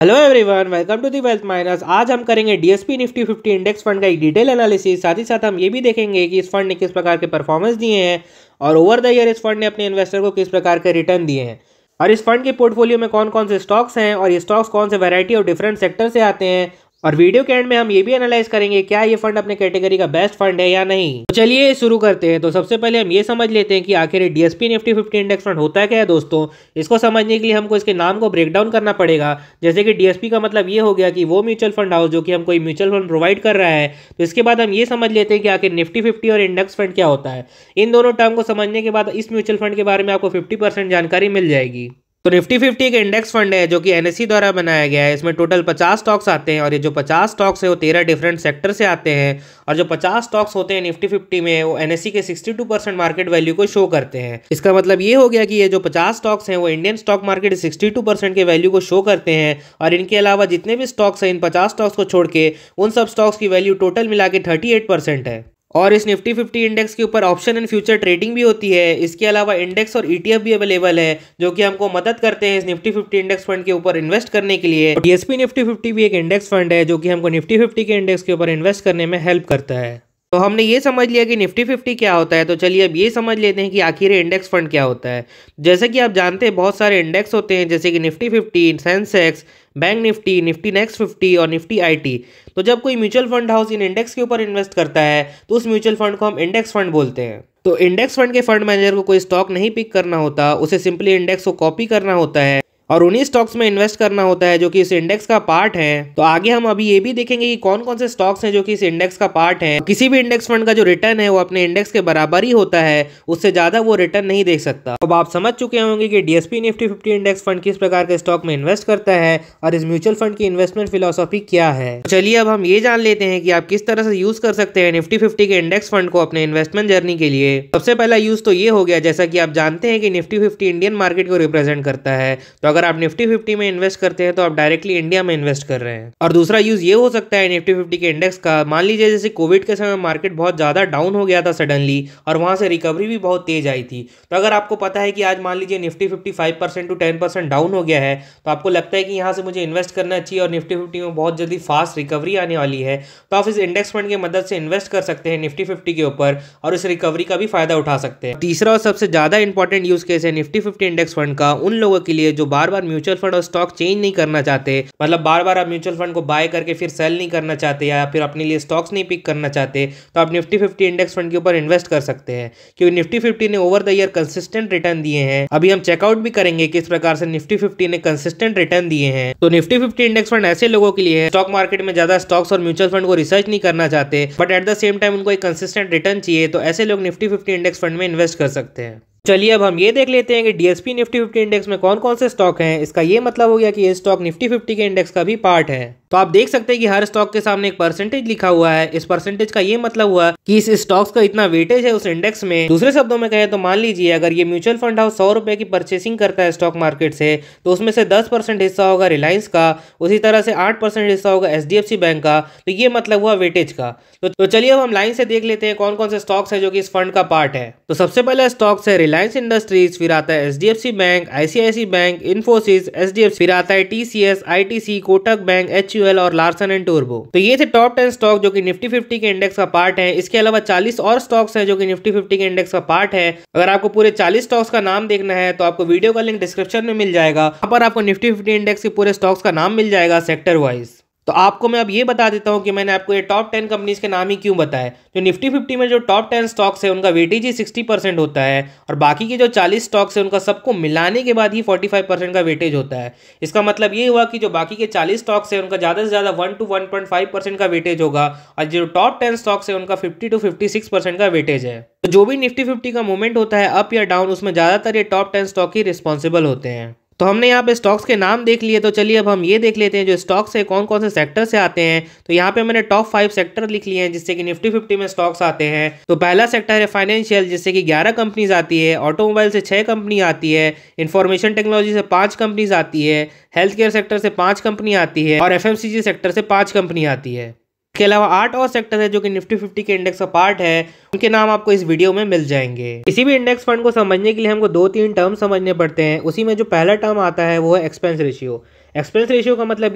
Hello everyone, welcome to the Wealth Miners. आज हम करेंगे डीएसपी निफ्टी 50 इंडेक्स फंड का एक डिटेल एनालिसिस। साथ ही साथ हम ये भी देखेंगे कि इस फंड ने किस प्रकार के परफॉर्मेंस दिए हैं और ओवर द ईयर इस फंड ने अपने इन्वेस्टर को किस प्रकार के रिटर्न दिए हैं और इस फंड के पोर्टफोलियो में कौन कौन से स्टॉक्स हैं और ये स्टॉक्स कौन से वैरायटी और डिफरेंट सेक्टर से आते हैं। और वीडियो के एंड में हम ये भी एनालाइज करेंगे क्या ये फंड अपने कैटेगरी का बेस्ट फंड है या नहीं। तो चलिए शुरू करते हैं। तो सबसे पहले हम ये समझ लेते हैं कि आखिर डीएसपी निफ्टी 50 इंडेक्स फंड होता क्या है दोस्तों। इसको समझने के लिए हमको इसके नाम को ब्रेक डाउन करना पड़ेगा। जैसे कि डीएसपी का मतलब ये हो गया कि वो म्यूचुअल फंड हाउस जो कि हम कोई म्यूचुअल फंड प्रोवाइड कर रहा है। तो इसके बाद हम ये समझ लेते हैं कि आखिर निफ्टी 50 और इंडेक्स फंड क्या होता है। इन दोनों टर्म को समझने के बाद इस म्यूचुअल फंड के बारे में आपको 50% जानकारी मिल जाएगी। तो निफ्टी 50 एक इंडेक्स फंड है जो कि एनएसई द्वारा बनाया गया है। इसमें टोटल 50 स्टॉक्स आते हैं और ये जो 50 स्टॉक्स है वो 13 डिफरेंट सेक्टर से आते हैं। और जो 50 स्टॉक्स होते हैं निफ्टी 50 में वो एनएसई के 62% मार्केट वैल्यू को शो करते हैं। इसका मतलब ये हो गया कि ये जो 50 स्टॉक्स हैं वो इंडियन स्टॉक मार्केट 62% के वैल्यू को शो करते हैं। और इनके अलावा जितने भी स्टॉक्स हैं इन 50 स्टॉक्स को छोड़ के उन सब स्टॉक्स की वैल्यू टोटल मिला के 38% है। और इस निफ्टी 50 इंडेक्स के ऊपर ऑप्शन एंड फ्यूचर ट्रेडिंग भी होती है। इसके अलावा इंडेक्स और ईटीएफ भी अवेलेबल है जो कि हमको मदद करते हैं इस निफ्टी 50 इंडेक्स फंड के ऊपर इन्वेस्ट करने के लिए। डीएसपी निफ्टी 50 भी एक इंडेक्स फंड है जो कि हमको निफ्टी 50 के इंडेक्स के ऊपर इन्वेस्ट करने में हेल्प करता है। तो हमने ये समझ लिया कि निफ्टी 50 क्या होता है। तो चलिए अब ये समझ लेते हैं कि आखिर इंडेक्स फंड क्या होता है। जैसे कि आप जानते हैं बहुत सारे इंडेक्स होते हैं जैसे कि Nifty 50, Sensex, bank Nifty, Nifty next 50 और निफ्टी आईटी। तो जब कोई mutual fund house in index के ऊपर इन्वेस्ट करता है तो उस म्यूचुअल फंड को हम इंडेक्स फंड बोलते हैं। तो इंडेक्स फंड के फंड मैनेजर को कोई स्टॉक नहीं पिक करना होता, उसे सिंपली इंडेक्स को कॉपी करना होता है और उन्हीं स्टॉक्स में इन्वेस्ट करना होता है जो कि इस इंडेक्स का पार्ट है। तो आगे हम अभी ये भी देखेंगे कि कौन कौन से स्टॉक्स हैं जो कि इस इंडेक्स का पार्ट है। किसी भी इंडेक्स फंड का जो रिटर्न है वो अपने इंडेक्स के बराबर ही होता है, उससे ज्यादा वो रिटर्न नहीं दे सकता। अब आप समझ चुके होंगे कि डीएसपी निफ्टी 50 इंडेक्स फंड किस प्रकार के स्टॉक में इन्वेस्ट करता है और इस म्यूचुअल फंड की इन्वेस्टमेंट फिलोसॉफी क्या है। चलिए अब हम ये जान लेते हैं कि आप किस तरह से यूज कर सकते हैं निफ्टी 50 के इंडेक्स फंड को अपने इन्वेस्टमेंट जर्नी के लिए। सबसे पहला यूज तो ये हो गया, जैसा कि आप जानते हैं कि निफ्टी 50 इंडियन मार्केट को रिप्रेजेंट करता है। तो अगर आप निफ्टी 50 में इन्वेस्ट करते हैं तो आप डायरेक्टली इंडिया में इन्वेस्ट कर रहे हैं। और दूसरा यूज ये हो सकता है निफ्टी 50 के इंडेक्स का, मान लीजिए जैसे कोविड के समय मार्केट बहुत ज्यादा डाउन हो गया था सडनली और वहां से रिकवरी भी बहुत तेज आई थी। तो अगर आपको पता है कि आज मान लीजिए निफ्टी 50 5% टू 10% डाउन हो गया है तो आपको लगता है कि यहाँ से मुझे इन्वेस्ट करना चाहिए और निफ्टी 50 में बहुत जल्दी फास्ट रिकवरी आने वाली है, तो आप इस इंडेक्स फंड की मदद से इन्वेस्ट कर सकते हैं निफ्टी 50 के ऊपर और इस रिकवरी का भी फायदा उठा सकते हैं। तीसरा और सबसे ज्यादा इंपॉर्टेंट यूज केस है निफ्टी 50 इंडेक्स फंड का उन लोगों के लिए जो बार बार म्यूचुअल फंड और स्टॉक चेंज नहीं करना चाहते। मतलब बार बार आप म्यूचुअल फंड को बाय करके फिर सेल नहीं करना चाहते या फिर अपने लिए स्टॉक्स नहीं पिक करना चाहते, तो आप निफ्टी 50 इंडेक्स फंड के ऊपर इन्वेस्ट कर सकते हैं क्योंकि निफ्टी 50 ने over the year consistent return दिए हैं। अभी हम चेकआउट भी करेंगे किस प्रकार से निफ्टी 50 ने कंसिस्टेंट रिटर्न दिए हैं। तो निफ्टी 50 इंडेक्स फंड ऐसे लोगों के लिए है स्टॉक मार्केट में ज्यादा स्टॉक्स और म्यूचुअल फंड को रिसर्च नहीं करना चाहते but at the same time उनको एक कंसिस्टेंट रिटर्न चाहिए, तो ऐसे लोग निफ्टी 50 इंडेक्स फंड में इन्वेस्ट कर सकते हैं। चलिए अब हम ये देख लेते हैं कि डीएसपी निफ्टी 50 इंडेक्स में कौन कौन से स्टॉक हैं। इसका ये मतलब हो गया कि ये स्टॉक निफ्टी 50 के इंडेक्स का भी पार्ट है। तो आप देख सकते हैं कि हर स्टॉक के सामने एक परसेंटेज लिखा हुआ है। इस परसेंटेज का ये मतलब हुआ कि इस स्टॉक्स का इतना वेटेज है उस इंडेक्स में। दूसरे शब्दों में कहें तो मान लीजिए अगर ये म्यूचुअल फंड हाउस 100 रुपए की परचेसिंग करता है स्टॉक मार्केट से तो उसमें से 10% हिस्सा होगा रिलायंस का, उसी तरह से 8% हिस्सा होगा एचडीएफसी बैंक का। तो ये मतलब हुआ वेटेज का। तो चलिए अब हम लाइन से देख लेते हैं कौन कौन से स्टॉक्स है जो कि इस फंड का पार्ट है। तो सबसे पहला स्टॉक्स है रिलायंस इंडस्ट्रीज, फिर आता है HDFC bank, ICIC bank, Infosys, HDFC, फिर आता है TCS, ITC, Kotak bank, HUL और लार्सन एंड टूर्बो। तो ये थे टॉप 10 स्टॉक जो कि निफ्टी 50 के इंडेक्स का पार्ट है। इसके अलावा 40 और स्टॉक्स हैं जो कि निफ्टी 50 के इंडेक्स का पार्ट है। अगर आपको पूरे 40 स्टॉक्स का नाम देखना है तो आपको वीडियो का लिंक डिस्क्रिप्शन में मिल जाएगा, वहां पर आपको निफ्टी 50 इंडेक्स के पूरे स्टॉक्स का नाम मिल जाएगा सेक्टर वाइज। तो आपको मैं अब ये बता देता हूं कि मैंने आपको ये टॉप 10 कंपनीज के नाम ही क्यों बताए। जो निफ्टी 50 में जो टॉप 10 स्टॉक्स है उनका वेटेज ही 60% होता है और बाकी के जो 40 स्टॉक्स है उनका सबको मिलाने के बाद ही 45% का वेटेज होता है। इसका मतलब ये हुआ कि जो बाकी के 40 स्टॉक्स है उनका ज्यादा से ज्यादा 1 to 1.5% का वेटेज होगा और जो टॉप 10 स्टॉक्स है उनका 50 to 56% का वेटेज है। तो जो भी निफ्टी 50 का मूवमेंट होता है अप या डाउन उसमें ज्यादातर ये टॉप 10 स्टॉक ही रिस्पॉन्सिबल होते हैं। तो हमने यहाँ पे स्टॉक्स के नाम देख लिए। तो चलिए अब हम ये देख लेते हैं जो स्टॉक्स है कौन कौन से सेक्टर से आते हैं। तो यहाँ पे मैंने टॉप 5 सेक्टर लिख लिए हैं जिससे कि निफ्टी 50 में स्टॉक्स आते हैं। तो पहला सेक्टर है फाइनेंशियल जिससे कि 11 कंपनीज आती है, ऑटोमोबाइल से 6 कंपनी आती है, इंफॉर्मेशन टेक्नोलॉजी से 5 कंपनीज आती है, हेल्थ केयर सेक्टर से 5 कंपनी आती है और एफएमसीजी सेक्टर से 5 कंपनी आती है। इसके अलावा 8 और सेक्टर है जो कि निफ्टी 50 के इंडेक्स का पार्ट है, उनके नाम आपको इस वीडियो में मिल जाएंगे। किसी भी इंडेक्स फंड को समझने के लिए हमको 2-3 टर्म समझने पड़ते हैं। उसी में जो पहला टर्म आता है वो है एक्सपेंस रेशियो। एक्सपेंस रेशियो का मतलब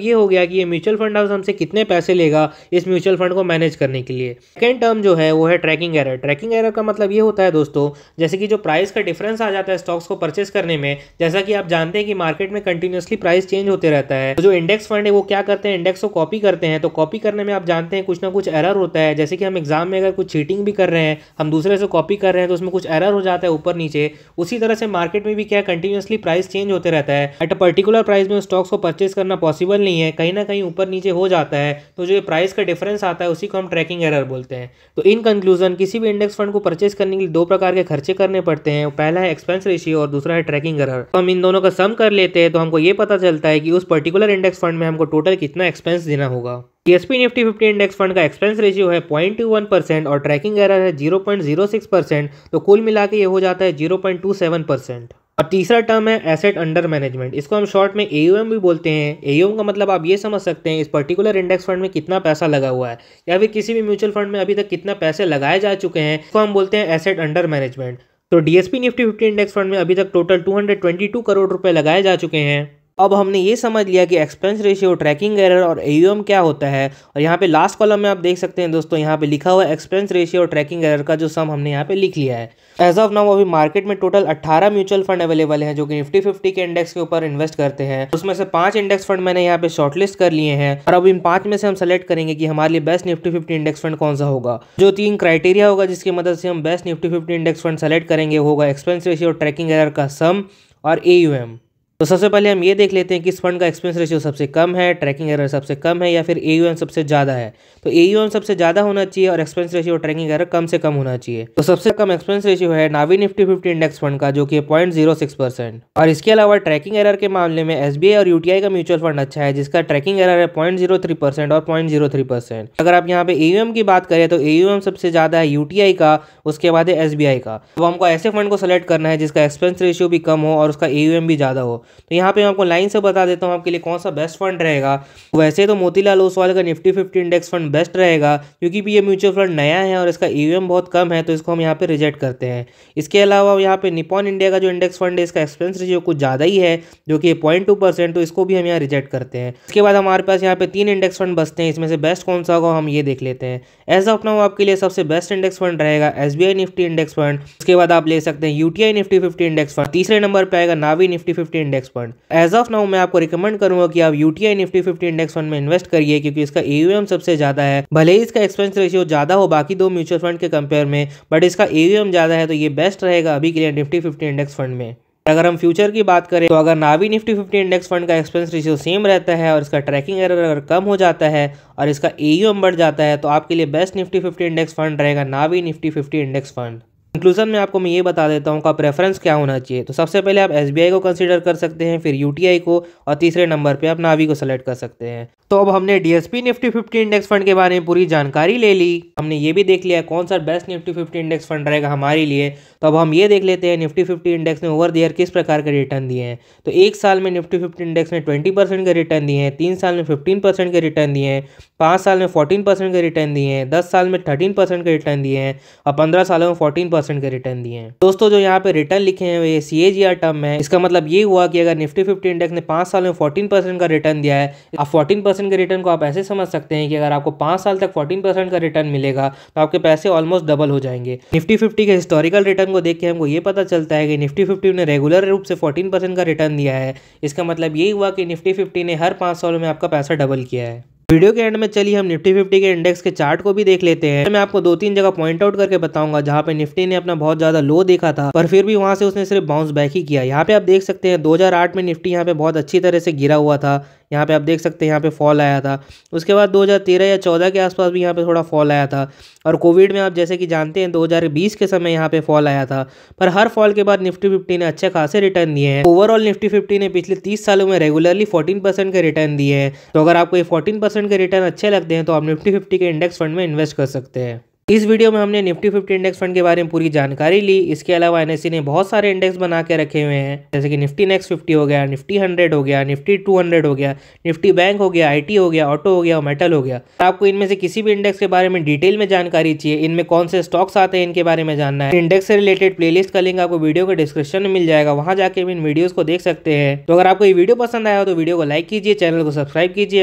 ये हो गया कि ये म्यूचुअल फंड हाउस हमसे कितने पैसे लेगा इस म्यूचुअल फंड को मैनेज करने के लिए। सेकेंड टर्म जो है वो है ट्रैकिंग एरर। ट्रैकिंग एरर का मतलब ये होता है दोस्तों, जैसे कि जो प्राइस का डिफरेंस आ जाता है स्टॉक्स को परचेस करने में। जैसा कि आप जानते हैं कि मार्केट में कंटिन्यूसली प्राइस चेंज होते रहता है, तो जो इंडेक्स फंड है वो क्या करते हैं, इंडेक्स को कॉपी करते हैं। तो कॉपी करने में आप जानते हैं कुछ ना कुछ एरर होता है। जैसे कि हम एग्जाम में अगर कुछ चीटिंग भी कर रहे हैं, हम दूसरे से कॉपी कर रहे हैं, तो उसमें कुछ एरर हो जाता है ऊपर नीचे। उसी तरह से मार्केट में भी क्या कंटिन्यूसली प्राइस चेंज होते रहता है। एट अ पर्टिकुलर प्राइस में स्टॉक्स को परचेस करना पॉसिबल नहीं है, कहीं ना कहीं ऊपर नीचे हो जाता है। तो जो प्राइस का डिफरेंस आता है उसी को हम ट्रैकिंग एरर बोलते हैं। तो इन कंक्लूजन किसी भी इंडेक्स फंड को परचेस करने के लिए दो प्रकार के खर्चे करने पड़ते हैं। पहला है एक्सपेंस रेशियो और दूसरा है ट्रैकिंग एरर। तो हम इन दोनों का सम कर लेते हैं तो हमको ये पता चलता है कि उस पर्टिकुलर इंडेक्स फंड में हमको टोटल कितना एक्सपेंस देना होगा। DSP निफ्टी 50 इंडेक्स फंड का एक्सपेंस रेशियो है 0.21% और ट्रैकिंग एरर है 0.06%। तो कुल मिला के ये हो जाता है 0.27%। और तीसरा टर्म है एसेट अंडर मैनेजमेंट। इसको हम शॉर्ट में AUM भी बोलते हैं। AUM का मतलब आप ये समझ सकते हैं इस पर्टिकुलर इंडेक्स फंड में कितना पैसा लगा हुआ है, या फिर किसी भी म्यूचुअल फंड में अभी तक कितना पैसे लगाए जा चुके हैं, इसको हम बोलते हैं एसेट अंडर मैनेजमेंट। तो DSP निफ्टी 50 इंडेक्स फंड में अभी तक टोटल 222 करोड़ रुपए लगाए जा चुके हैं। अब हमने ये समझ लिया कि एक्सपेंस रेशियो, ट्रैकिंग एरर और AUM क्या होता है। और यहाँ पे लास्ट कॉलम में आप देख सकते हैं दोस्तों, यहाँ पे लिखा हुआ है एक्सपेंस रेशियो और ट्रैकिंग एरर का जो सम हमने यहाँ पे लिख लिया है। एज ऑफ नाउ अभी मार्केट में टोटल 18 म्यूचुअल फंड अवेलेबल हैं जो कि निफ्टी 50 के इंडेक्स के ऊपर इन्वेस्ट करते हैं। उसमें से 5 इंडेक्स फंड मैंने यहाँ पे शॉर्टलिस्ट कर लिए हैं और अब इन 5 में से हम सेलेक्ट करेंगे कि हमारे लिए बेस्ट निफ्टी 50 इंडेक्स फंड कौन सा होगा। जो 3 क्राइटेरिया होगा जिसकी मदद से हम best Nifty 50 index fund select करेंगे होगा एक्सपेंस रेशियो, ट्रैकिंग एरर का सम और AUM। तो सबसे पहले हम ये देख लेते हैं कि इस फंड का एक्सपेंस रेशियो सबसे कम है, ट्रैकिंग एरर सबसे कम है, या फिर AUM सबसे ज़्यादा है। तो AUM सबसे ज़्यादा होना चाहिए और एक्सपेंस रेशियो और ट्रैकिंग एरर कम से कम होना चाहिए। तो सबसे कम एक्सपेंस रेशियो है नावी निफ्टी 50 इंडेक्स फंड का जो कि 0.06%। और इसके अलावा ट्रैकिंग एरर के मामले में SBI और UTI का म्यूचुअल फंड अच्छा है जिसका ट्रैकिंग एरर है 0.03% और 0.03%। अगर आप यहाँ पे AUM की बात करें तो AUM सबसे ज़्यादा है UTI का, उसके बाद है SBI का। तो हमको ऐसे फंड को सेलेक्ट करना है जिसका एक्सपेंस रेशियो भी कम हो और उसका AUM भी ज़्यादा हो। तो यहाँ पे मैं आपको लाइन से बता देता हूँ आपके लिए कौन सा बेस्ट फंड रहेगा। वैसे तो मोतीलाल ओसवाल का निफ्टी 50 इंडेक्स फंड बेस्ट रहेगा क्योंकि भी ये म्यूचुअल फंड नया है और इसका AUM बहुत कम है, तो इसको हम यहाँ पे रिजेक्ट करते हैं। इसके अलावा यहाँ पे निपॉन इंडिया का जो इंडेक्स फंड है इसका एक्सपेंस रेशियो कुछ ज़्यादा ही है जो कि 0.2%, तो इसको भी हम यहाँ रिजेक्ट करते हैं। इसके बाद हमारे पास यहाँ पे 3 इंडेक्स फंड बचते हैं, इसमें से बेस्ट कौन सा होगा हम ये देख लेते हैं। एज ऑफ नाउ आपके लिए सबसे बेस्ट इंडेक्स फंड रहेगा SBI निफ्टी इंडेक्स फंड। उसके बाद आप ले सकते हैं UTI निफ्टी 50 इंडेक्स फंड। तीसरे नंबर पे आएगा Navi Nifty 50 index fund. As of now मैं आपको रिकमेंड करूंगा कि आप UTI निफ्टी 50 इंडेक्स फंड में इन्वेस्ट करिए क्योंकि इसका AUM सबसे ज्यादा है। भले ही इसका एक्सपेंस रेशियो ज्यादा हो बाकी 2 म्यूचुअल फंड के कंपेयर में, बट इसका AUM ज्यादा है, तो ये बेस्ट रहेगा अभी के लिए निफ्टी 50 इंडेक्स फंड में। अगर हम फ्यूचर की बात करें तो अगर नावी निफ्टी 50 इंडेक्स फंड का एक्सपेंस रेशियो सेम रहता है और इसका ट्रैकिंग एरर अगर कम हो जाता है और इसका AUM बढ़ जाता है तो आपके लिए बेस्ट निफ्टी 50 इंडेक्स फंड रहेगा नावी निफ्टी 50 इंडेक्स फंड। कंक्लूजन में आपको मैं ये बता देता हूँ का प्रेफरेंस क्या होना चाहिए। तो सबसे पहले आप SBI को कंसीडर कर सकते हैं, फिर UTI को, और तीसरे नंबर पे आप नावी को सेलेक्ट कर सकते हैं। तो अब हमने DSP निफ्टी 50 इंडेक्स फंड के बारे में पूरी जानकारी ले ली। हमने ये भी देख लिया कौन सा बेस्ट निफ्टी 50 इंडेक्स फंड रहेगा हमारे लिए। तो अब हम ये देख लेते हैं निफ्टी 50 इंडेक्स ने ओवर द ईयर किस प्रकार के रिटर्न दिए हैं। तो 1 साल में निफ्टी 50 इंडेक्स ने 20% के रिटर्न दिए हैं, 3 साल में 15% के रिटर्न दिए हैं, 5 साल में 14% के रिटर्न दिए हैं, 10 साल में 13% के रिटर्न दिए हैं और 15 सालों में 14% के रिटर्न दिए हैं। दोस्तों जो यहाँ पे रिटर्न लिखे हैं ये CAGR टर्म है। इसका मतलब ये हुआ कि अगर निफ्टी 50 इंडेक्स ने 5 साल में 14% का रिटर्न दिया है, आप 14% के रिटर्न को आप ऐसे समझ सकते हैं कि अगर आपको 5 साल तक 14% का रिटर्न मिलेगा तो आपके पैसे ऑलमोस्ट डबल हो जाएंगे। निफ्टी 50 के हिस्टोरिकल रिटर्न को देख के हमको ये पता चलता है कि निफ्टी 50 ने रेगुलर रूप से 14% का रिटर्न दिया है। इसका मतलब यही हुआ कि निफ्टी 50 ने हर 5 सालों में आपका पैसा डबल किया है। वीडियो के एंड में चलिए हम निफ्टी 50 के इंडेक्स के चार्ट को भी देख लेते हैं। मैं आपको 2-3 जगह पॉइंट आउट करके बताऊंगा जहां पे निफ्टी ने अपना बहुत ज्यादा लो देखा था, पर फिर भी वहां से उसने सिर्फ बाउंस बैक ही किया। यहाँ पे आप देख सकते हैं 2008 में निफ्टी यहाँ पे बहुत अच्छी तरह से गिरा हुआ था। यहाँ पे आप देख सकते हैं यहाँ पे फॉल आया था। उसके बाद 2013 या 14 के आसपास भी यहाँ पे थोड़ा फॉल आया था, और कोविड में आप जैसे कि जानते हैं 2020 के समय यहाँ पे फॉल आया था। पर हर फॉल के बाद निफ्टी 50 ने अच्छे खासे रिटर्न दिए हैं। ओवरऑल निफ्टी 50 ने पिछले 30 सालों में रेगुलरली 14% के रिटर्न दिए हैं। तो अगर आपको ये 14% के रिटर्न अच्छे लगते हैं तो आप निफ्टी 50 के इंडेक्स फंड में इन्वेस्ट कर सकते हैं। इस वीडियो में हमने निफ्टी 50 इंडेक्स फंड के बारे में पूरी जानकारी ली। इसके अलावा एनएसई ने बहुत सारे इंडेक्स बना के रखे हुए हैं, जैसे कि निफ्टी नेक्स्ट 50 हो गया, निफ्टी 100 हो गया, निफ्टी 200 हो गया, निफ्टी बैंक हो गया, आईटी हो गया, ऑटो हो गया और मेटल हो गया। आपको इनमें से किसी भी इंडेक्स के बारे में डिटेल में जानकारी चाहिए, इनमें कौन से स्टॉक्स आते हैं इनके बारे में जानना है, इंडेक्स से रिलेटेड प्लेलिस्ट का लिंक आपको वीडियो के डिस्क्रिप्शन में मिल जाएगा, वहां जाके इन वीडियोस को देख सकते हैं। तो अगर आपको ये वीडियो पसंद आया हो तो वीडियो को लाइक कीजिए, चैनल को सब्सक्राइब कीजिए।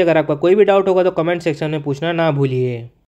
अगर आपका कोई भी डाउट होगा तो कमेंट सेक्शन में पूछना ना भूलिए।